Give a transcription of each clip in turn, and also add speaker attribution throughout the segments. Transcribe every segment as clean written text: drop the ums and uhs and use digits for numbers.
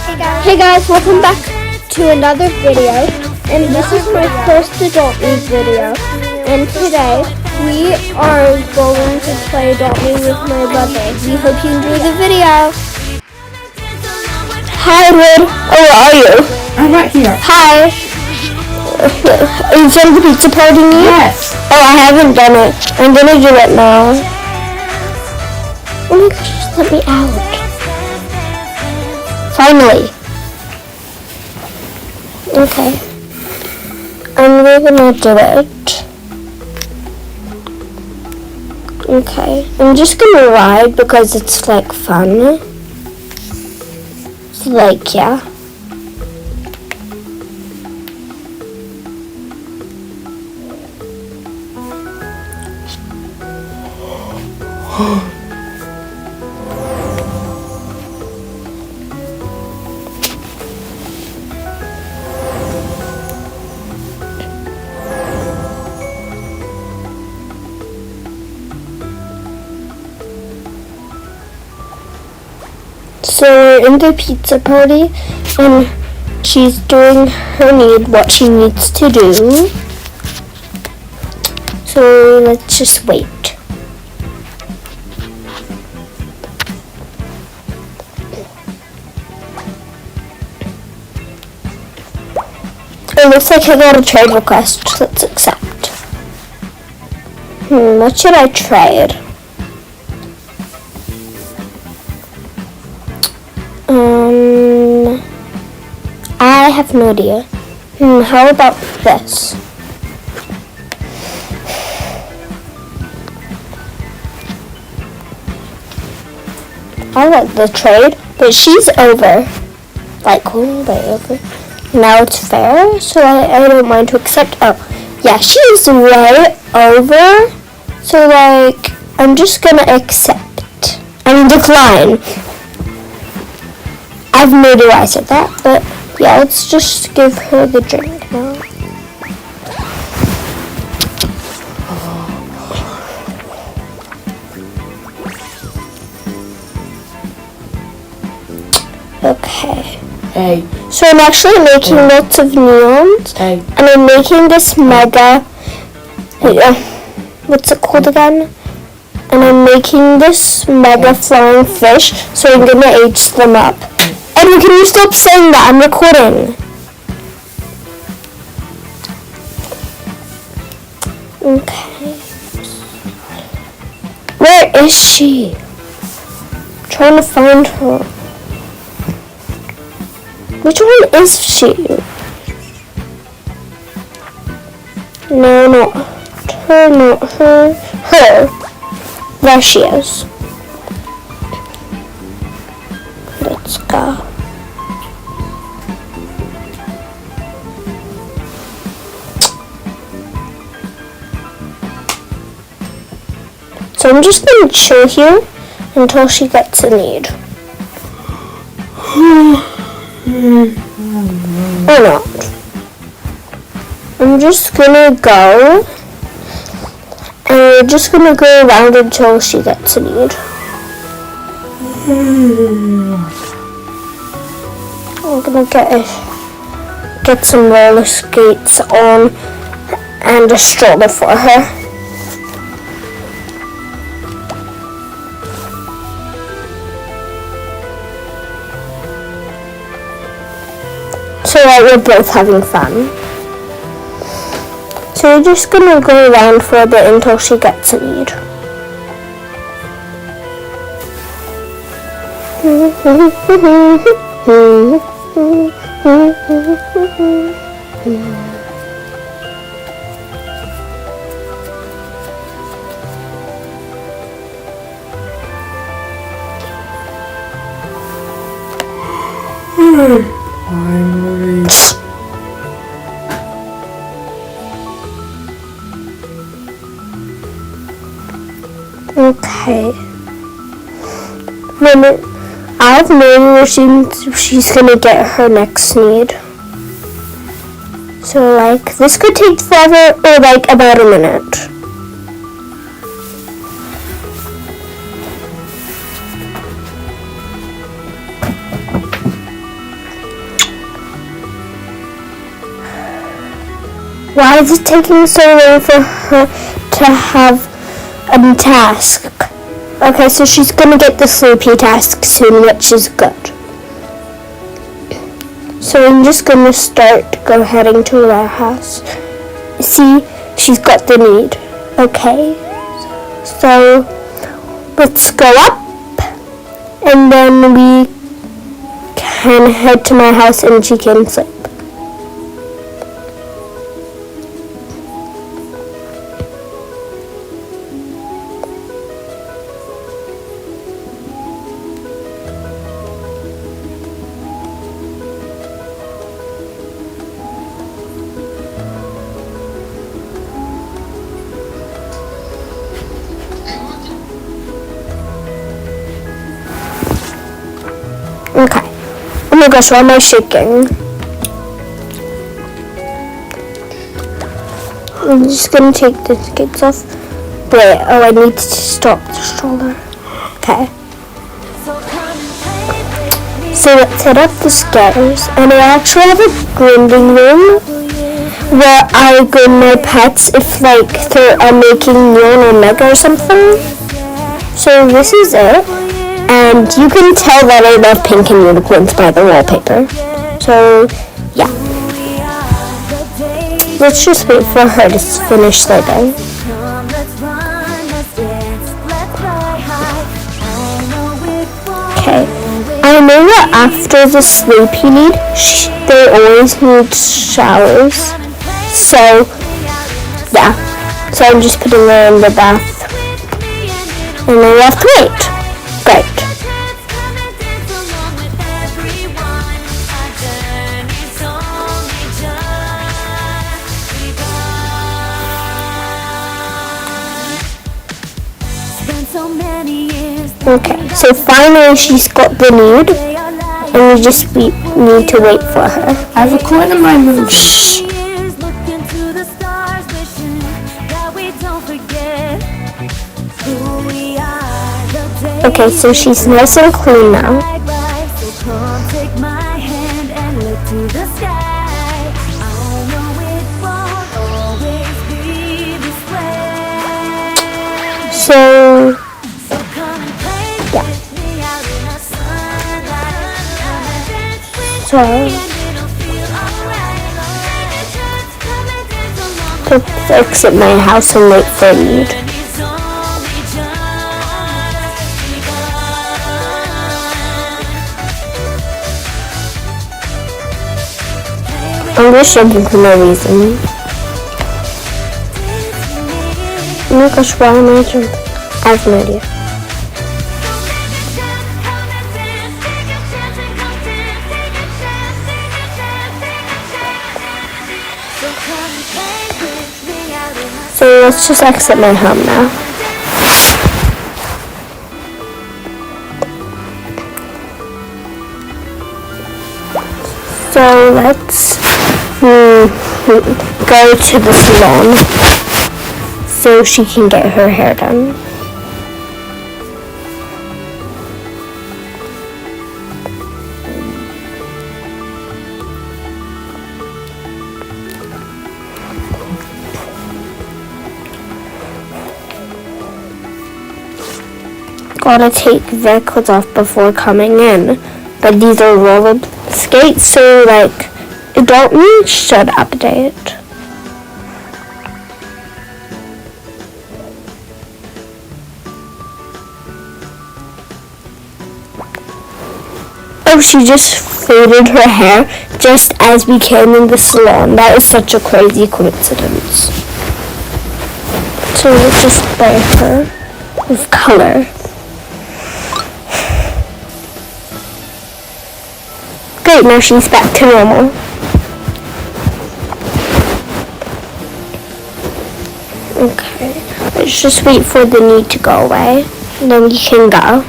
Speaker 1: Hey guys, welcome back to another video, and this is my first Adult Me video, and today we are going to play Adult Me with my brother. We hope you enjoy the video. Hi Wood, how are you?
Speaker 2: I'm right here.
Speaker 1: Hi. Are you done the pizza party me?
Speaker 2: Yes.
Speaker 1: Oh, I haven't done it. I'm gonna do it now. Oh my gosh, just let me out. Finally. Okay. We're gonna do it. Okay. I'm just gonna ride because it's like fun. So like, yeah. So we're in the pizza party, and she's doing what she needs to do. So let's just wait. It looks like I got a trade request. Let's accept. What should I trade? I have no idea. How about this? I like the trade, but she's over. Like, way over. Now it's fair, so I don't mind to accept. Oh, yeah, she's way over. So, like, I'm just gonna accept. Decline. I have no idea why I said that, but yeah, let's just give her the drink now. Okay.
Speaker 2: Hey.
Speaker 1: So I'm actually making lots of neons.
Speaker 2: Hey.
Speaker 1: And I'm making this mega, what's it called again? And I'm making this mega flying fish, so I'm gonna age them up. Edwin, can you stop saying that? I'm recording. Okay. Where is she? I'm trying to find her. Which one is she? No, not her, not her. Her. There she is. Let's go. So I'm just going to chill here until she gets a need. Or not. I'm just going to go. And we're just going to go around until she gets a need. I'm going to get some roller skates on and a stroller for her. So we're both having fun. So we're just gonna go around for a bit until she gets a need.
Speaker 2: Finally.
Speaker 1: Okay. Then I have no idea she's gonna get her next need. So like this could take forever or like about a minute. Why is it taking so long for her to have a task? Okay, so she's gonna get the sleepy task soon, which is good. So I'm just gonna go heading to our house. See, she's got the need. Okay, so let's go up, and then we can head to my house and she can sleep. Okay. Oh my gosh, why am I shaking? I'm just gonna take the skates off. Wait, oh, I need to stop the stroller. Okay. So let's head up the stairs, and I actually have a grooming room where I groom my pets if like they're making Neon or Mega or something. So this is it. And you can tell that I love pink and unicorns by the wallpaper. So, yeah. Let's just wait for her to finish sleeping. Okay. I know that after the sleep you need, they always need showers. So, yeah. So I'm just putting her in the bath. And then we have to wait. Great. Okay, so finally she's got the need, and we just need to wait for her.
Speaker 2: I have a coin in my mouth.
Speaker 1: Shh. Okay, so she's nice and clean now. So, yeah. So, let's exit my house and wait for Need. I'm just jumping for no reason. Oh my gosh, why am I jumping? I have no idea. So let's just exit my home now. So let's go to the salon so she can get her hair done. Gotta take their clothes off before coming in, but these are roller skates, so like adult me should update. Oh, she just faded her hair just as we came in the salon. That is such a crazy coincidence. So let's just spray her with color. Great, now she's back to normal. Okay, let's just wait for the need to go away, and then we can go.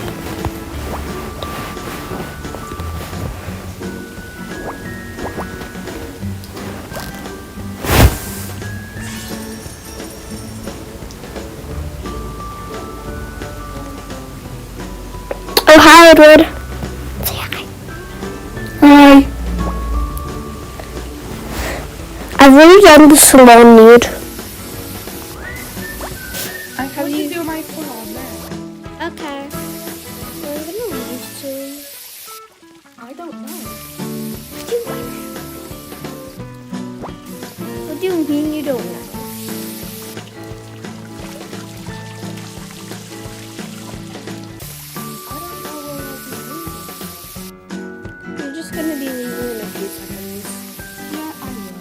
Speaker 1: Oh, hi, Edward. Say hi.
Speaker 2: Hi.
Speaker 1: I've already done the salon nude.
Speaker 2: I have you do my phone on there.
Speaker 1: Okay. I'm gonna leave soon.
Speaker 2: I don't know.
Speaker 1: What do you mean you don't know?
Speaker 2: I don't know where I'll be leaving.
Speaker 1: You're just gonna be leaving in a few seconds.
Speaker 2: Yeah, I will.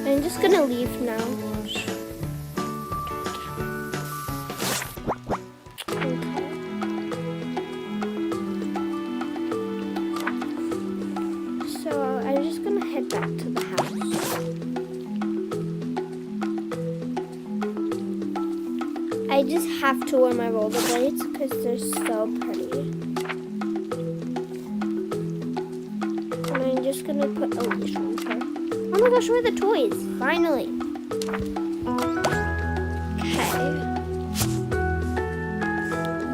Speaker 1: I'm just gonna leave now. Okay. So I'm just gonna head back to the house. I just have to wear my rollerblades because they're so pretty. And I'm just gonna put a leash on her. Oh my gosh, where are the toys? Finally. Okay.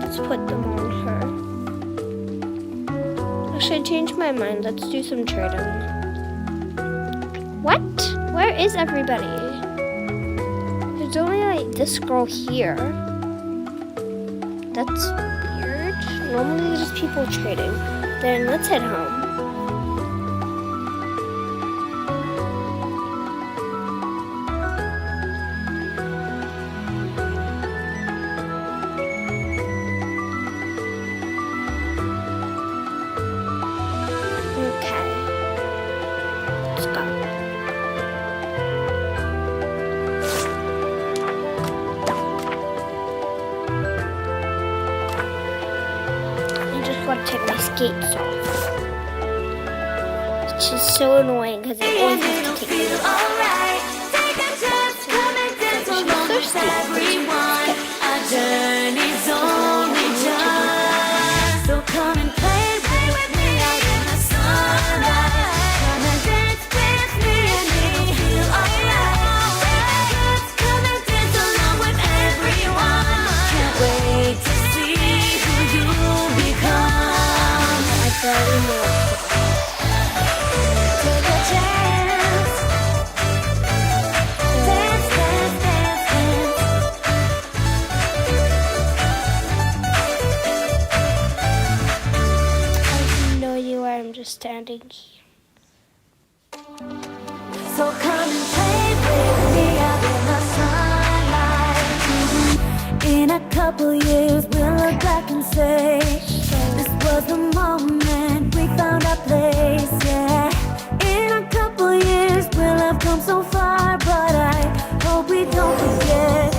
Speaker 1: Let's put them on her. Actually, I changed my mind. Let's do some trading. What? Where is everybody? There's only like this girl here. That's weird. Normally there's just people trading. Then let's head home. Okay. Let's go. I just want to take my skates off. Which is so annoying because I always have to take them off. I'm just standing here.
Speaker 3: So come and play with me out in the sunlight. In a couple years we'll look back and say, this was the moment we found our place, yeah. In a couple years we'll have come so far, but I hope we don't forget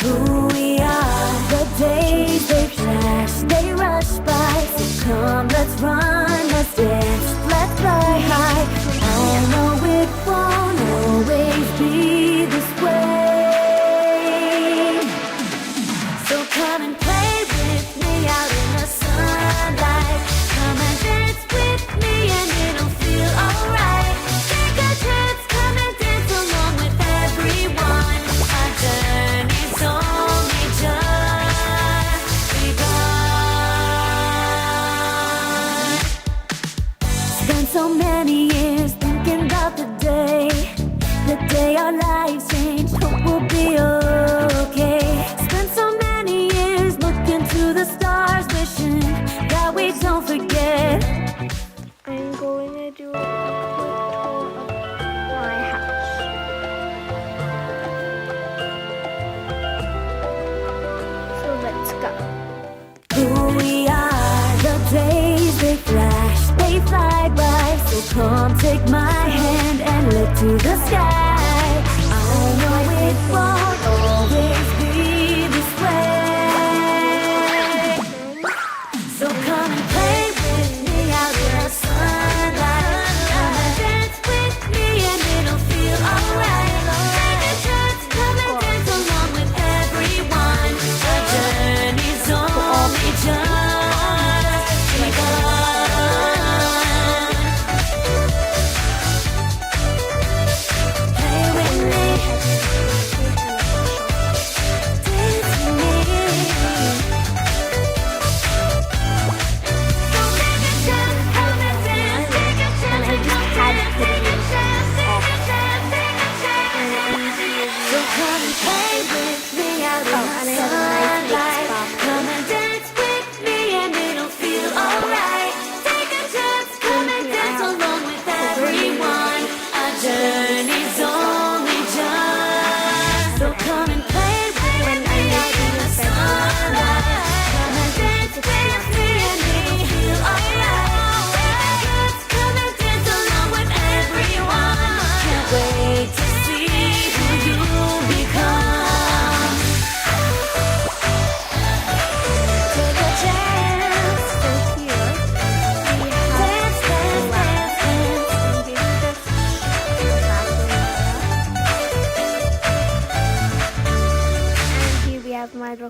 Speaker 3: who we are. The days they flash, they rush by, so come let's run, let's dance, let's fly high. I know it won't always be this way. So come and play with me out in the sunlight. Come and dance with me and it'll feel alright. Take a chance, come and dance along with everyone. Our journey's only just begun. Spent so many years thinking about the day our lives changed. Hope we'll be okay. Spent so many years looking to the stars, wishing that we don't forget.
Speaker 1: I'm going to do a quick tour of my house. So let's go.
Speaker 3: Who we are, the days they flash, they fly by. So come take my hand and look to the sky. I know it won't always be this way. So come and play with me out in the sunlight. Come and dance with me and it'll feel alright. Take a chance, come and dance along with everyone. Our journey's only just begun. Play with me.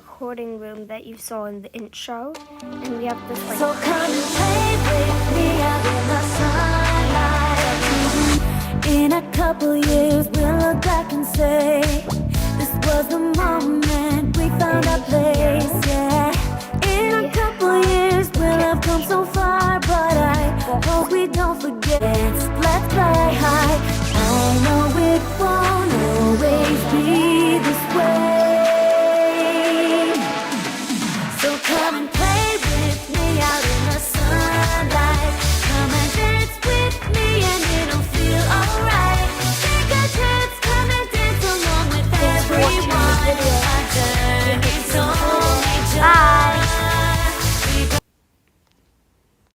Speaker 1: recording room that you saw in the intro, and we have this like
Speaker 3: So come and play with me. I'll be